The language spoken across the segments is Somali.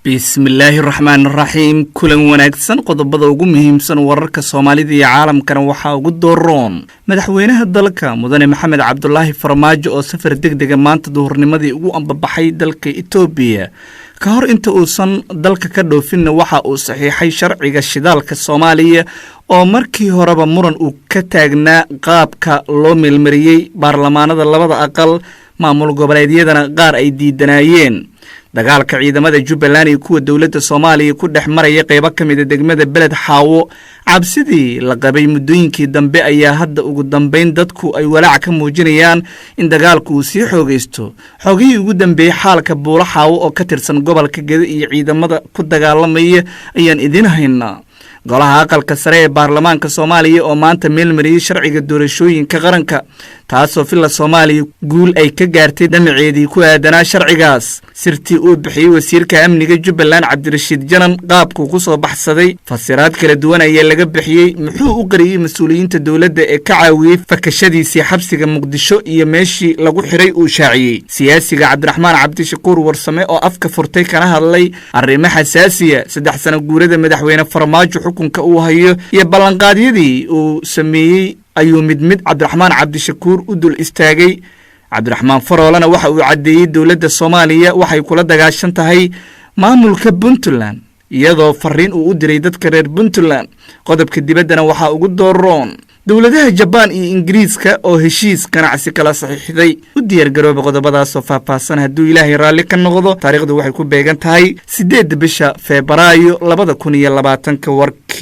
Bismillahirrahmanirrahiim. Kulan wanaagsan qodobada ugu muhiimsan wararka Soomaalida iyo caalamkana waxa ugu dooroon madaxweynaha dalka Mudane Maxamed Cabdullaahi Farmaajo oo safar degdeg ah maanta duhurnimadii ugu ambabaxay dalka Itoobiya ka hor inta uusan dalka ka dhoofin waxa uu saxiixay sharciga shidaalka Soomaaliya oo markii horeba muran uu ka taagnaa qaabka loo meelmariyay baarlamaanada labada aqal maamul goboleedyadana qaar ay diidanayeen dagaalka ciidamada Jubbaland iyo kuwa dawladda Soomaaliya ku dhex maraya qaybo kamid ah degmada Beled Xaawo cabsidii la qabay muddooyinkii dambe ayaa hadda ugu dambeyn dadku ay walaac ka muujinayaan in dagaalku uu sii xoogaysto xogii ugu dambeeyay xaalka Buula Xaawo oo ka tirsan gobolka Gedo iyo ciidamada ku dagaalamaya ayaan idin haynaa golaha aqalka sare ee baarlamaanka Soomaaliya oo maanta meel mariyay sharciga doorashooyinka qaranka taasoo filla Soomaaliya guul ay ka gaartay damaceedii ku aadanaa sharcigaas sirtii uu bixiyay wasiirka amniga Jubbaland Cabdirashiid Janan qaabku ku soo baxsaday fasiraad kala duwan ayaa laga bixiyay muxuu u qariyay mas'uuliyiinta dawladda ee ka caawiyay fakashadiisii xabsiga Muqdisho iyo meeshii lagu xiray uu shaaciyay siyaasiga Cabdiraxmaan Cabdishakuur Warsame oo afka furtay kana hadlay arrimo xasaasiya 3 sano guurada madaxweyne Farmaajo xukunka uu hayo iyo ballanqaadyadii uu sameeyay ayuu mid Cabdiraxmaan Cabdishakuur u dul istaagay Cabdiraxmaan Faroolana waxa uu cadeeyay dawladda Soomaaliya waxay kula dagaashan tahay maamulka Puntland iyadoo fariin uu u diray dadka reer Puntland qodobka dibaddana waxa ugu dooroon dawladaha Japan iyo Ingiriiska oo heshiis ganacsi kala saxiixday u diyaar garooba qodobadaas oo faahfaahsan hadduu Ilaahay raalli ka noqdo taariikhdu waxay ku beegan tahay 8 bisha Febraayo 2020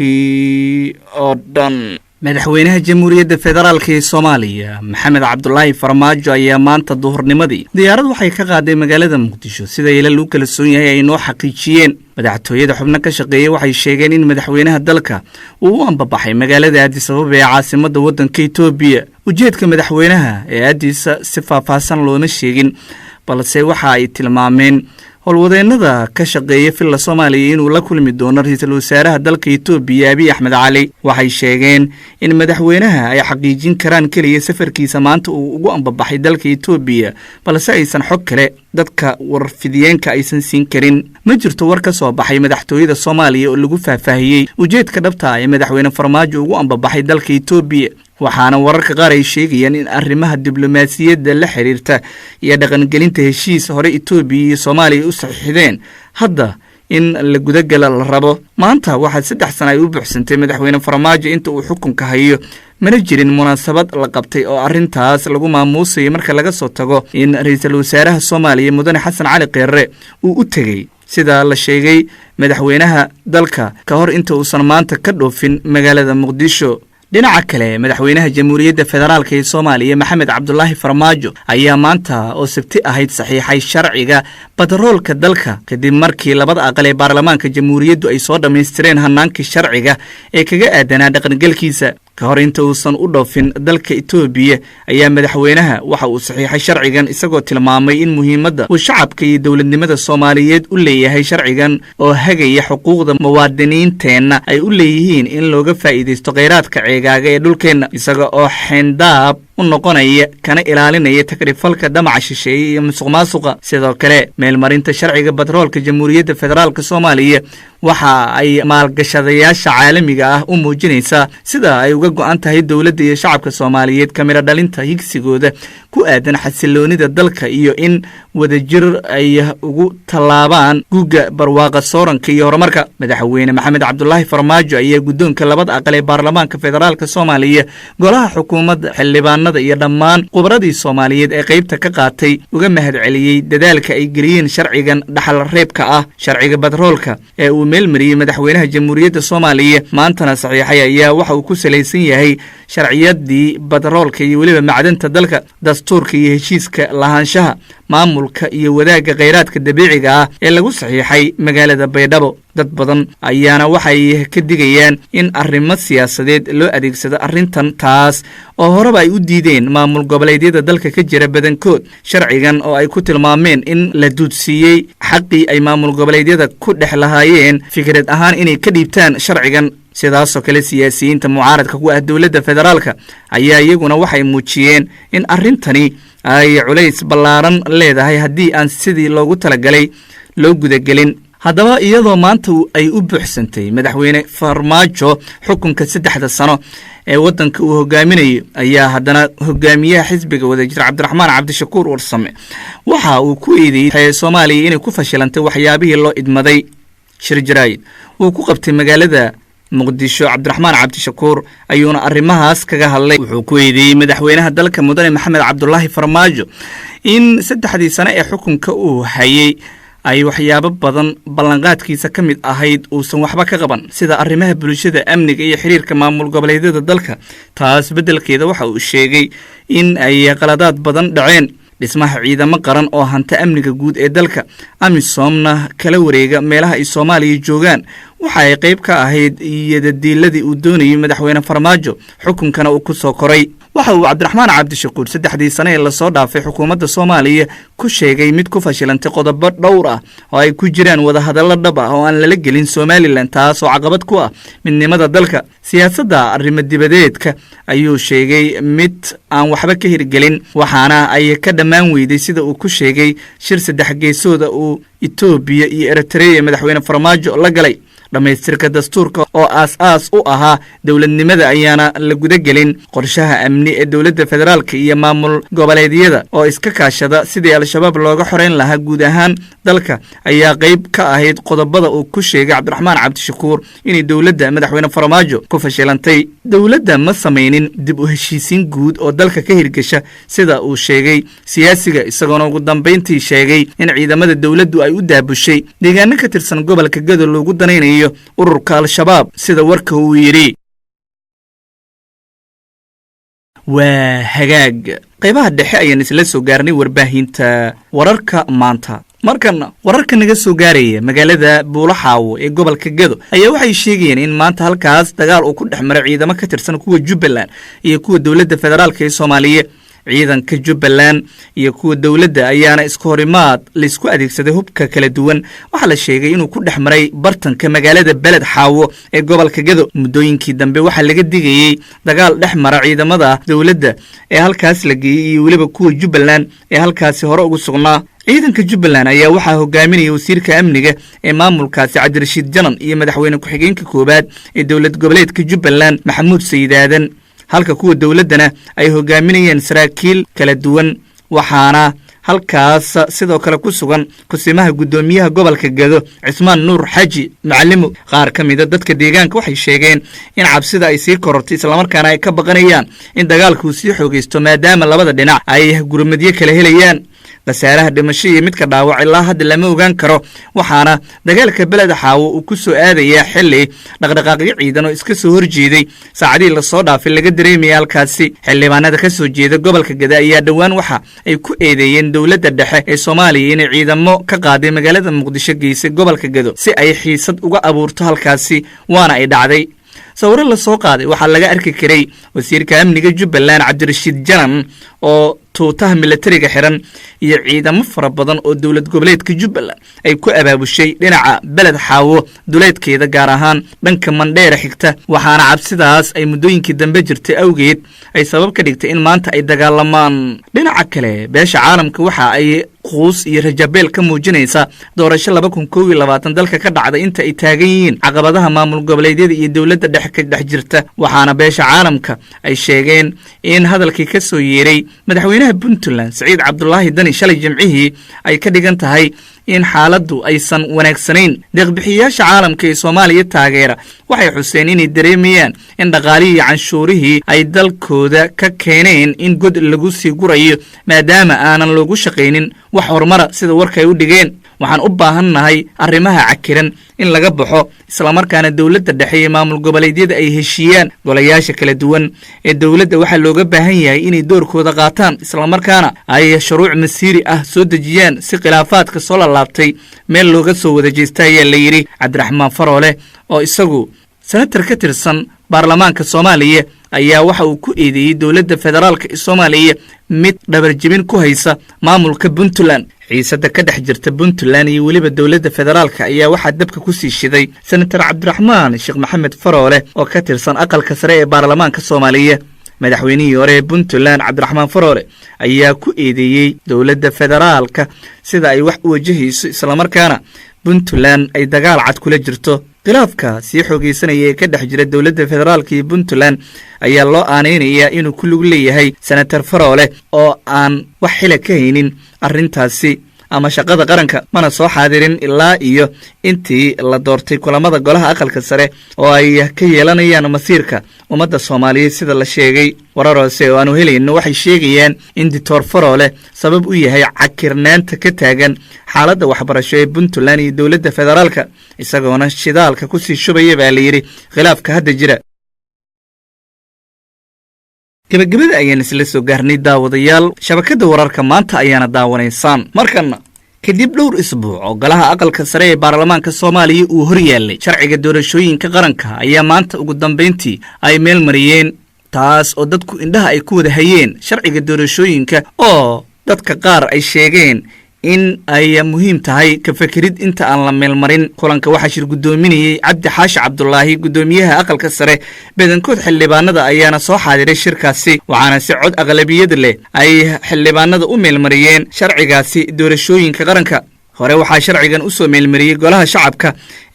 warkii oo dhan madaxweynaha Jamhuuriyadda Federaalka ee Soomaaliya Maxamed Cabdullaahi Farmaajo ayaa maanta duhurnimadii diyaarad waxay ka qaaday magaalada Muqdisho sida uu kala soon yahay ay noo xaqiijiyeen madaxtooyada xubno ka shaqeeyay waxay sheegeen in madaxweynaha dalka uu u ambabaxay magaalada Addis Ababa ee caasimadda waddanka Itoobiya ujeedka madaxweynaha ee Addis si faahfaahsan looma sheegin balse waxa ay tilmaameen howlwadeennada ka shaqeeya filla Soomaaliya inuu la kulmi doono ra'iisul wasaaraha dalka Itoobiya Abiy Ahmed Cali waxay sheegeen in madaxweynaha ay xaqiijin karaan kaliya safarkiisa maanta uu ugu ambabaxay dalka Itoobiya balse aysan xog kale dadka warfidiyeenka aysan siin karin ma jirto war ka soo baxay madaxtooyada Soomaaliya oo lagu faahfaahiyay ujeedka dhabta ah ee madaxweyne Farmaajo ugu ambabaxay dalka Itoobiya waxaana wararka qaar ay sheegayaan in arrimaha diblomaasiyadda la xiriirta iyo dhaqangelinta heshiis hore Itoobiya iyo Soomaaliya u saxiixdeen hadda in la gudagala la rabo maanta waxa 3 sano ay u buuxsantay madaxweyne Farmaajo inta uu xukunka hayo mana jirin munaasabad la qabtay oo arintaas lagu maamuusay marka laga soo tago in ra'iisul wasaaraha Soomaaliya Mudane Xasan Cali Kheyre uu u tagay sida la sheegay madaxweynaha dalka ka hor inta uusan maanta ka dhoofin magaalada Muqdisho dhinaca kale madaxweynaha Jamhuuriyadda Federaalka ee Soomaaliya Maxamed Cabdullaahi Farmaajo ayaa maanta oo sabti ahayd saxiixay sharciga batroolka dalka kadib markii labada aqal ee baarlamaanka Jamhuuriyaddu ay soo dhameystireen hannaankii sharciga ee kaga aadanaa dhaqangalkiisa ka hor inta uusan u dhoofin dalka Itoobiya ayaa madaxweynaha waxa uu saxiixay sharcigan isagoo tilmaamay in muhiimadda uu shacabka iyo dawladnimada Soomaaliyeed u leeyahay sharcigan oo hagaya xuquuqda muwaadiniinteena ay u leeyihiin in looga faa'iideysto kheyraadka ceegaaga ee dhulkeena isaga oo xendaab u noqonaya kana ilaalinaya takrifalka damaca shisheeye iyo musuqmaasuqa sidoo kale meelmarinta sharciga batroolka Jamhuuriyadda Federaalka Soomaaliya waxa ay maalgashadayaasha caalamiga ah u muujinaysaa sida ay uga go'an tahay dawladda iyo shacabka Soomaaliyeed kamira dhalinta higsigooda ku aadan xasiloonida dalka iyo in wadajir ay ugu talaabaan guuga barwaaqa sooranka iyo horumarka madaxweyne Maxamed Cabdullaahi Farmaajo ayaa guddoonka labada aqal ee baarlamaanka Federaalka Soomaaliya golaha xukuumadda xildhibaanada iyo dhammaan khubradii Soomaaliyeed ee qaybta ka qaatay uga mahadceliyay dadaalka ay geliyeen sharcigan dhaxal reebka ah sharciga batroolka ee uu meel mariyay madaxweynaha Jamhuuriyadda Soomaaliya maantana saxiixay ayaa waxa uu ku salaysan yahay sharciyadii batroolka iyo waliba macdanta dalka dastuurka iyo heshiiska lahaanshaha maamulka iyo wadaagga kheyraadka dabiiciga ah ee lagu saxiixay magaalada Baydhabo dad badan ayaana waxay ka digayaan in arrimo siyaasadeed loo adeegsado arrintan taas oo horeba ay u diideen maamul goboleedyada dalka ka jira badankood sharcigan oo ay ku tilmaameen in la duudsiiyay xaqii ay maamul goboleedyada ku dhex lahaayeen fikrad ahaan inay ka dhiibtaan sharcigan sidaasoo kale siyaasiyiinta mucaaradka ku ah dawladda federaalka ayaa iyaguna waxay muujiyeen in arrintani ay culays ballaaran leedahay haddii aan sidii loogu talagalay loo gudagelin haddaba iyadoo maanta ay u buuxsantay madaxweyne Farmaajo xukunka 3 sano ee wadanka uu hogaaminayo ayaa haddana hogaamiyaha xisbiga wadajir Cabdiraxmaan Cabdishakuur Warsame waxa uu ku eedeeyay Soomaaliya inay ku fashilantay waxyaabihii loo idmaday shirjirayd uu ku qabtay magaalada Muqdisho. Cabdiraxmaan Cabdishakuur ayuuna arrimahaas kaga hadlay. wuxuu ku eedeeyay madaxweynaha dalka mudane Maxamed Cabdullaahi Farmaajo in 3 sano ee xukunka uu hayay ay waxyaabo badan ballanqaadkiisa ka mid ahayd uusan waxba ka qaban, sida arrimaha bulshada, amniga iyo xiriirka maamul goboleedyada dalka. taas beddelkeeda waxa uu sheegay in ay qaladaad badan dhaceen, dhismaha ciidamo qaran oo hanta amniga guud ee dalka, amisoomna kala wareega meelaha ay Soomaaliya joogaan. waxa ay qayb ka ahayd iyadadiiladii uu doonayay madaxweyne Farmaajo xukunkana uu ku soo koray. waxa uu Cabdiraxmaan Cabdishakuur 3 sano ee la soo dhaafay xukuumadda Soomaaliya ku sheegay mid ku fashilantay qodobo dhowr ah oo ay ku jiraan wada hadallo dhab ah oo aan lala gelin Somaliland, taas oo caqabad ku ah midnimada dalka. siyaasadda arrimo dibadeedka ayuu sheegay mid aan waxba ka hirgelin, waxaana ay ka dhammaan weyday sida uu ku sheegay shir 3 geesooda uu Itoobiya iyo Eritrea madaxweyne Farmaajo la galay. dhamaystirka dastuurka oo aas u ahaa dowladnimada ayaana la guda gelin. qorshaha amni ee dowladda federaalka iyo maamul goboleedyada oo iska kaashada sidii al-shabaab looga xoreyn lahaa guud ahaan dalka ayaa qayb ka ahayd qodobada uu ku sheegay Cabdiraxmaan Cabdishakuur inay dowladda madaxweyne Farmaajo ku fashilantay. dowladda ma samaynin dib u heshiisiin guud oo dalka ka hirgasha sida uu sheegay siyaasiga, isagoona ugu dambeyntii sheegay in ciidamada dowladdu ay u daabushay deegaano ka tirsan gobolka Gado loogu danaynayo ururka al-shabaab sida warka uu yiri. waa hagaag qaybaha dhexe ayaan isla soo gaarnay warbaahinta wararka maanta. markan wararka naga soo gaaraya magaalada Buulaxaawo ee gobolka Gado ayaa waxay sheegayeen in maanta halkaas dagaal uu ku dhexmaray ciidamo ka tirsan kuwa Jubbaland iyo kuwa dowladda federaalka ee Soomaaliya. ciidanka Jubbaland iyo kuwa dowladda ayaana isku horimaad la isku adeegsaday hubka kala duwan. waxa la sheegay inuu ku dhexmaray bartanka magaalada Beled Xaawo ee gobolka Gado. muddooyinkii dambe waxa laga digayay dagaal dhexmara ciidamada dowladda ee halkaas la geeyay iyo waliba kuwa Jubbaland ee halkaas hore ugu sugnaa. ciidanka Jubbaland ayaa waxaa hogaaminayay wasiirka amniga ee maamulkaasi Cabdirashiid Janan iyo madaxweyne ku-xigeenka koobaad ee dowlad goboleedka Jubbaland Maxamuud Sayid Aadan, halka kuwa dowladana ay hogaaminayeen saraakiil kala duwan. waxaana halkaas sidoo kale ku sugan kusimaha gudoomiyaha gobolka Gado Cismaan Nuur Xaji Macalimo. qaar ka mid ah dadka deegaanka waxay sheegeen in cabsida ay sii korortay isla markaana ay ka baqanayaan in dagaalku sii xoogeysto maadaama labada dhinac ay gurmadyo kala helayaan. khasaaraha dhimasho iyo midka dhaawac ilaa hadda lama ogaan karo, waxaana dagaalka Beled Xaawo uu ku soo aadayaa xilli dhaqdhaqaaqyo ciidan oo iska soo horjeeday saacadii la soo dhaafay laga dareemay halkaasi. xildhibaanada ka soo jeeda gobolka Gado ayaa dhawaan waxa ay ku eedeeyeen dowladda dhexe ee Soomaaliya inay ciidamo ka qaaday magaalada Muqdisho geysay gobolka Gado si ay xiisad uga abuurto halkaasi, waana ay dhacday. sawirro la soo qaaday waxaa laga arki karay wasiirka amniga Jubbaland Cabdirashiid Janan oo tuutaha militariga xiran iyo ciidamo fara badan oo dowlad goboleedka Jubbaland ay ku abaabushay dhinaca Beled Xaawo duleedkeeda, gaar ahaan dhanka Mandheera xigta. waxaana cabsidaas ay muddooyinkii dambe jirtay awgeed ay sabab ka dhigtay in maanta ay dagaalamaan. dhinaca kale beesha caalamka waxa ay quus iyo rajabeel ka muujinaysa doorasho 2021 dalka ka dhacday inta ay taagan yihiin caqabadaha maamul goboleedyada iyo dowladda dhexe ka dhex jirta. waxaana beesha caalamka ay sheegeen in hadalkii ka soo yeeray madaxweynaha Puntland Saciid Cabdullaahi Dani shalay Jimcihii ay ka dhigan tahay in xaaladdu aysan wanaagsanayn. deeqbixiyaasha caalamka ee Soomaaliya taageera waxay xuseen inay dareemayaan in dhaqaalihii canshuurihii ay dalkooda ka keeneen in god lagu sii gurayo maadaama aanan loogu shaqaynin wax horumara sida warka ay u dhigeen. waxaan u baahannahay arrimaha cakiran in laga baxo isla markaana dowladda dhexe iyo maamul goboleedyada ay heshiiyaan. golayaasha kala duwan ee dowladda waxaa looga baahan yahay inay doorkooda qaataan isla markaana ay shuruuc masiiri ah soo dejiyaan si khilaafaadka soo laabtay meel looga soo wada jeesta ayaa la yiri. Cabdiraxmaan Faroole oo isagu senator ka tirsan baarlamaanka Soomaaliya ayaa waxa uu ku eedeeyay dowladda federaalka ee Soomaaliya mid dhabarjibin ku haysa maamulka Puntland. xiisada ka dhex jirta Puntland iyo waliba dowladda federaalka ayaa waxa dabka ku sii shiday senator Cabdiraxmaan Sheekh Maxamed Faroole oo ka tirsan aqalka sare ee baarlamaanka Soomaaliya. madaxweynihii hore ee Puntland Cabdiraxmaan Faroole ayaa ku eedeeyay dowladda federaalka sida ay wax u wajahayso isla markaana puntland ay dagaal cad kula jirto khilaafka sii xoogeysanaya ee ka dhex jira dowladda federaalka iyo puntland ayaa loo aanaynayaa inuu ku lug leeyahay senator faroole oo aan wax xila ka haynin arrintaasi ama shaqada qaranka mana soo xaadirin ilaa iyo intii la doortay kulamada golaha aqalka sare oo ay ka yeelanayaan masiirka ummadda soomaaliyeed sida la sheegay warar hoose oo aanu helayno waxay sheegayaan in doctor faroole sabab u yahay cakirnaanta ka taagan xaaladda waxbarasho ee puntland iyo dowladda federaalka isagoona shidaalka kusii shubaya baa layidhi khilaafka hadda jira gabagabada ayaan isla soo gaarnay daawadayaal shabakadda wararka maanta ayaana daawanaysaan markana kadib dhowr isbuuc oo golaha aqalka sare ee baarlamaanka soomaaliya uu hor yaallay sharciga doorashooyinka qaranka ayaa maanta ugu dambayntii ay meel mariyeen taas oo dadku indhaha ay ku wada hayeen sharciga doorashooyinka oo dadka qaar ay sheegeen in ay muhiim tahay ka fakerid inta aan la meelmarin kulanka waxaa shir guddoominayay cabdi xaashi cabdulaahi guddoomiyaha aqalka sare badankood xildhibaanada ayaana soo xaadiray shirkaasi waxaana si cod aqlabiyad leh ay xildhibaanada u meelmariyeen sharcigaasi doorashooyinka qaranka hore waxaa sharcigan u soo meelmariyey golaha shacabka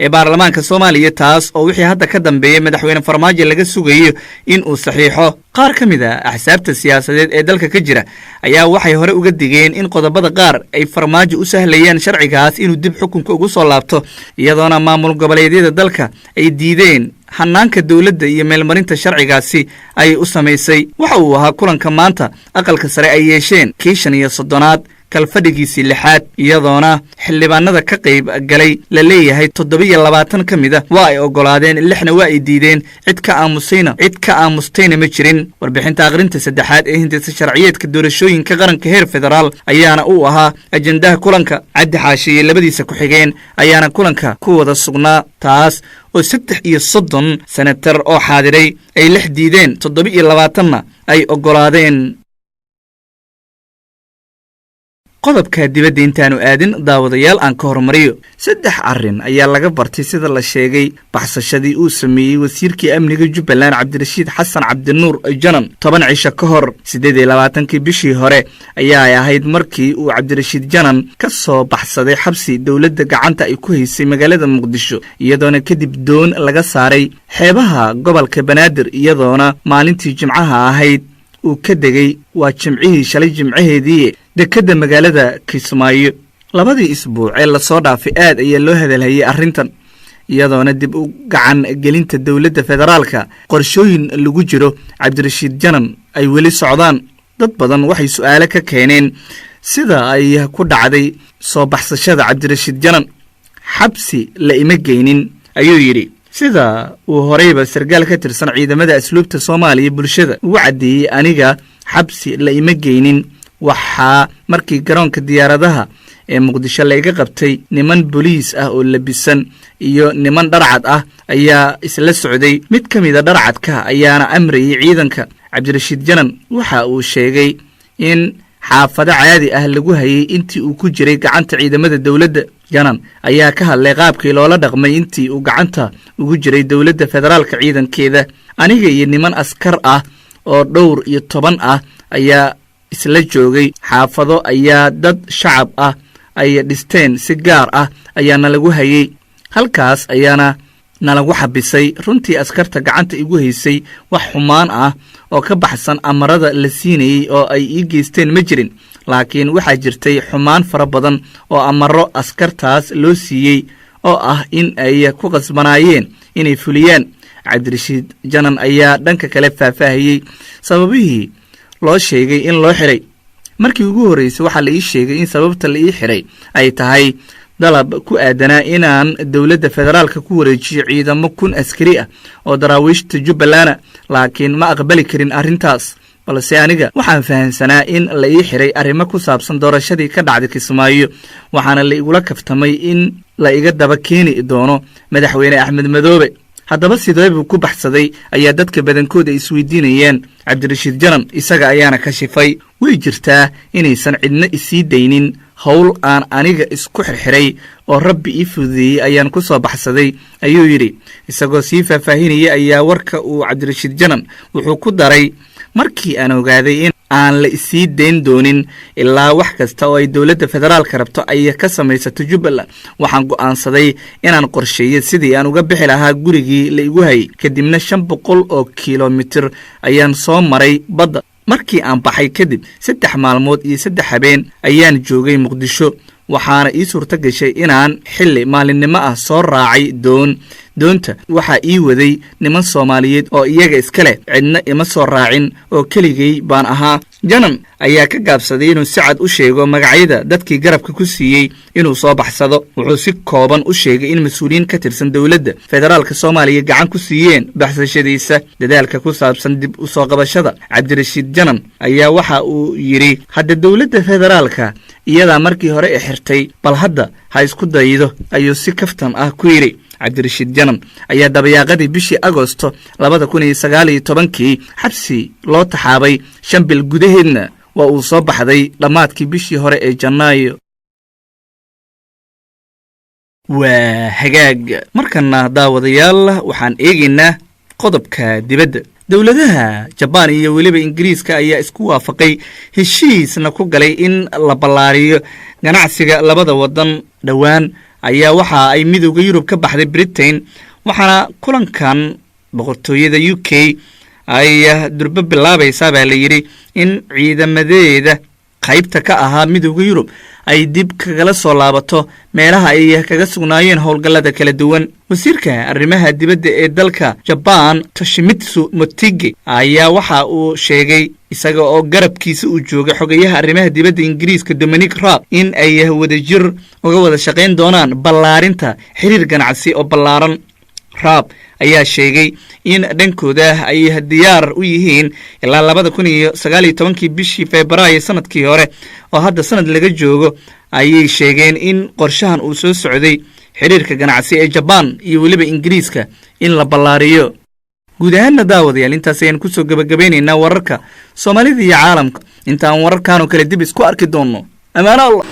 ee baarlamaanka soomaaliya taas oo wixii hadda ka dambeeyey madaxweyne farmaajo laga sugayo in uu saxiixo qaar ka mid a axsaabta siyaasadeed ee dalka ka jira ayaa waxay hore uga digeen in qodobada qaar ay farmaajo u sahlayaan sharcigaas inuu dib xukunka ugu soo laabto iyadoona maamul goboleedyada dalka ay diideen hanaanka dowladda iyo meelmarinta sharcigaasi ay u samaysay waxa uu ahaa kulanka maanta aqalka sare ay yeesheen kii 35aad kalfadhigiisii 6aad iyadoona xildhibaanada ka qayb galay la leeyahay 27 ka mid ah waa ay ogolaadeen 6na waa ay diideen cid ka aamustayna ma jirin warbixinta aqrinta saddexaad ee hindisa sharciyeedka doorashooyinka qaranka heer federaal ayaana uu ahaa ajendaha kulanka cabdi xaashi iyo labadiisa ku-xigeen ayaana kulanka ku wada sugnaa taas oo 33 senatar oo xaadiray ay 6 diideen 27na ay ogolaadeen qodobka dibadda intaanu aadin daawadayaal aan ka hormariyo 3 arrin ayaa laga bartay sida la sheegay baxsashadii uu sameeyey wasiirkii amniga Jubbaland Cabdirashiid Xasan Cabdinuur Janan 10 cisho ka hor 28kii bishii hore ayaa ahayd markii uu Cabdirashiid Janan ka soo baxsaday xabsi dowladda gacanta ay ku haysay magaalada Muqdisho iyadoona kadib doon laga saaray xeebaha gobolka Banaadir iyadoona maalintii Jimcaha ahayd uu ka degay waa jimcihii shalay jimcaheedii dekada magaalada Kismaayo labadii isbuuc ee la soo dhaafay aad ayaa loo hadalhayay arrintan iyadoona dib u gacan gelinta dowladda federaalka qorshooyin lagu jiro Cabdirashiid Janan ay weli socdaan dad badan waxay su'aalo ka keeneen sida ay ku dhacday soo baxsashada Cabdirashiid Janan xabsi la ima geynin ayuu yiri sida uu horeyba sargaal ka tirsan ciidamada asluubta Soomaaliya bulshada ugu cadeeyay aniga xabsi la ima geynin waxaa markii garoonka diyaaradaha ee Muqdisho laga qabtay niman booliis ah oo labisan iyo niman dharcad ah ayaa isla socday mid ka mid ah dharcadka ayaana amrayay ciidanka Cabdirashiid Janan waxa uu sheegay in xaafado caadi ah lagu hayay intii uu ku jiray gacanta ciidamada dawladda Janan ayaa ka hadlay qaabkii loola dhaqmay intii uu gacanta ugu jiray dawladda federaalka ciidankeeda aniga iyo niman askar ah oo dhowr iyo 10 ah ayaa isla joogay xaafado ayaa dad shacab ah ay dhisteen si gaar ah ayaana lagu hayay halkaas ayaana nalagu xabisay runtii askarta gacanta igu haysay wax xumaan ah oo ka baxsan amarada la siinayay oo ay ii geysteen ma jirin laakiin waxa jirtay xumaan fara badan oo amaro askartaas loo siiyay oo ah in ay ku qasbanaayeen inay fuliyaan Cabdirashiid Janan ayaa dhanka kale faahfaahiyay sababihii loo sheegay in loo xiray markii ugu horeysay waxa la ii sheegay in sababta la ii xiray ay tahay dalab ku aadanaa inaan dawladda federaalka ku wareejiyo ciidamo 1000 askari ah oo daraawiishta Jubbaland laakiin ma aqbali karin arrintaas balse aniga waxaan fahansanaa in la ii xiray arrimo ku saabsan doorashadii ka dhacday Kismaayo waxaana la igula kaftamay in la iga daba keeni doono madaxweyne Axmed Madoobe haddaba sidee buu ku baxsaday ayaa dadka badankooda isweydiinayeen Cabdirashiid Janan isaga ayaana ka shifay way jirtaa inaysan cidna isii daynin hawl aan aniga isku xirxiray oo rabbi ii fududeeyay ayaan ku soo baxsaday ayuu yiri isagoo sii faahfaahinaya ayaa warka uu Cabdirashiid Janan wuxuu ku daray markii aan ogaaday in aan la isii dayn doonin ilaa wax kasta oo ay dowladda federaalka rabto ay ka samaysato Jubbaland. Waxaan go'aansaday inaan qorsheeyo sidii aan uga bixi lahaa gurigii la igu hayay. Kadibna 500 oo kiiloomitir ayaan soo maray badda. Markii aan baxay kadib 3 maalmood iyo 3 habeen ayaan joogay Muqdisho. waxaana ii suurta gashay inaan xilli maalinimo ah soo raacay doonta waxaa ii waday niman Soomaaliyeed oo iyaga iska leh cidna ima soo raacin oo keligay baan ahaa. Janan ayaa ka gaabsaday inuu si cad u sheego magacyada dadkii garabka ku siiyey inuu soo baxsado. Wuxuu si kooban u sheegay in mas'uuliyiin ka tirsan dawladda federaalka Soomaaliya gacan ku siiyeen baxsashadiisa. Dadaalka ku saabsan dib u soo qabashada Cabdirashiid Janan ayaa waxa uu yiri hadda dawladda federaalka iyada markii hore xirtay bal hadda ha isku daydo ayuu si kaftan ah ku yiri. Cabdirashiid Janan ayaa dabayaaqadii bishii Agoosto 2019 xabsi loo taxaabay 5 bil gudaheedna waa uu soo baxday dhamaadkii bishii hore ee Janaayo. waa hagaag markana daawadayaal waxaan eegaynaa qodobka dibadda. dawladaha Japan iyo waliba Ingiriiska ayaa isku waafaqay heshiisna ku galay in la ballaariyo ganacsiga labada wadan. dhawaan ayaa waxa ay midowga Yurub ka baxday Britain, waxaana kulankan boqortooyada UK ay durba bilaabaysaa baa la yiri in ciidamadeeda qaybta ka ahaa midowga Yurub ay dib kagala soo laabato meelaha ay kaga sugnaayeen howlgallada kala duwan. wasiirka arrimaha dibadda ee dalka Japan Toshimitsu Motegi ayaa waxa uu sheegay isaga oo garabkiisa uu joogay xogayaha arrimaha dibadda Ingiriiska Dominic Raab in ay wadajir uga wada shaqeyn doonaan ballaarinta xiriir ganacsi oo ballaaran. Raab ayaa sheegay in dhankooda ay diyaar u yihiin ilaa 2019 bishii Febraayo sanadkii hore oo hadda sanad laga joogo ayay sheegeen in qorshahan uu soo socday xiriirka ganacsi ee Japan iyo waliba Ingiriiska in la ballaariyo. guud ahaan daawadayaal intaas ayaan ku soo gabagabaynaynaa wararka Soomaalida iyo caalamka. intaan wararkan oo kale dib isku arki doono. amaana Allah.